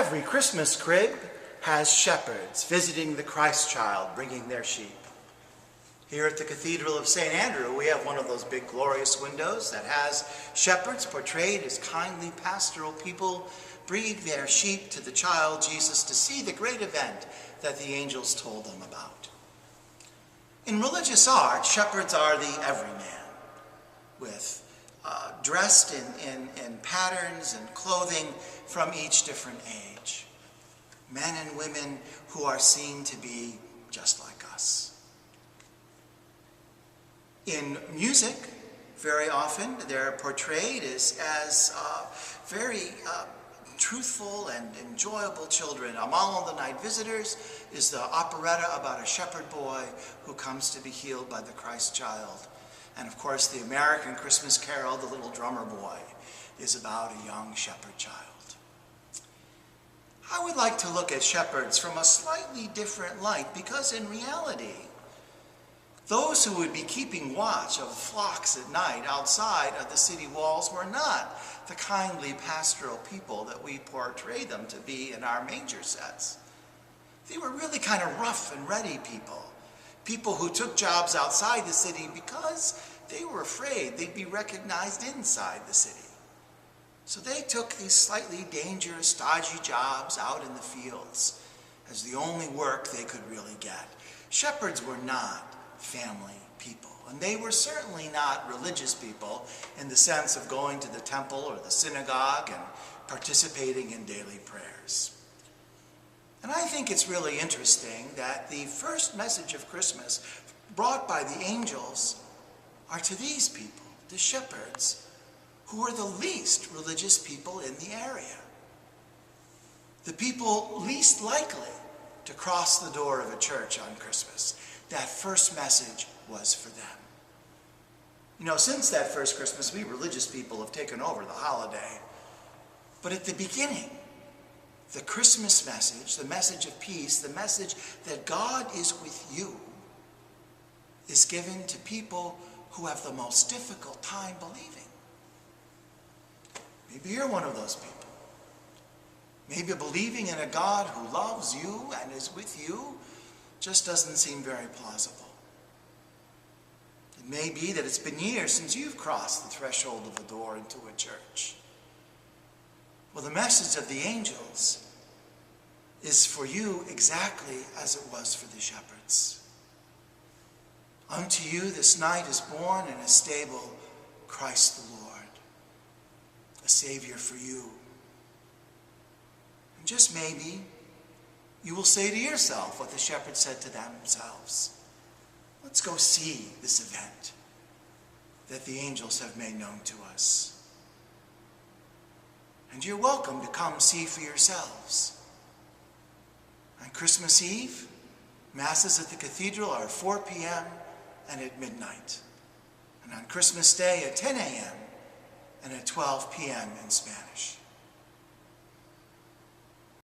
Every Christmas crib has shepherds visiting the Christ child, bringing their sheep. Here at the Cathedral of Saint Andrew, we have one of those big glorious windows that has shepherds portrayed as kindly pastoral people bringing their sheep to the child Jesus to see the great event that the angels told them about. In religious art, shepherds are the everyman, with dressed in patterns and clothing from each different age. Men and women who are seen to be just like us. In music, very often they're portrayed as very truthful and enjoyable children. Among the Night Visitors is the operetta about a shepherd boy who comes to be healed by the Christ child. And of course, the American Christmas Carol, The Little Drummer Boy, is about a young shepherd child. I would like to look at shepherds from a slightly different light, because in reality, those who would be keeping watch of flocks at night outside of the city walls were not the kindly pastoral people that we portray them to be in our manger sets. They were really kind of rough and ready people. People who took jobs outside the city because they were afraid they'd be recognized inside the city. So they took these slightly dangerous, dodgy jobs out in the fields as the only work they could really get. Shepherds were not family people, and they were certainly not religious people in the sense of going to the temple or the synagogue and participating in daily prayers. And I think it's really interesting that the first message of Christmas brought by the angels are to these people, the shepherds, who are the least religious people in the area. The people least likely to cross the door of a church on Christmas. That first message was for them. You know, since that first Christmas, we religious people have taken over the holiday. But at the beginning, the Christmas message, the message of peace, the message that God is with you, is given to people who have the most difficult time believing. Maybe you're one of those people. Maybe believing in a God who loves you and is with you just doesn't seem very plausible. It may be that it's been years since you've crossed the threshold of a door into a church. Well, the message of the angels is for you exactly as it was for the shepherds. Unto you this night is born in a stable Christ the Lord, a Savior for you. And just maybe you will say to yourself what the shepherds said to themselves. Let's go see this event that the angels have made known to us. And you're welcome to come see for yourselves. On Christmas Eve, Masses at the Cathedral are at 4 p.m. and at midnight. And on Christmas Day at 10 a.m. and at 12 p.m. in Spanish.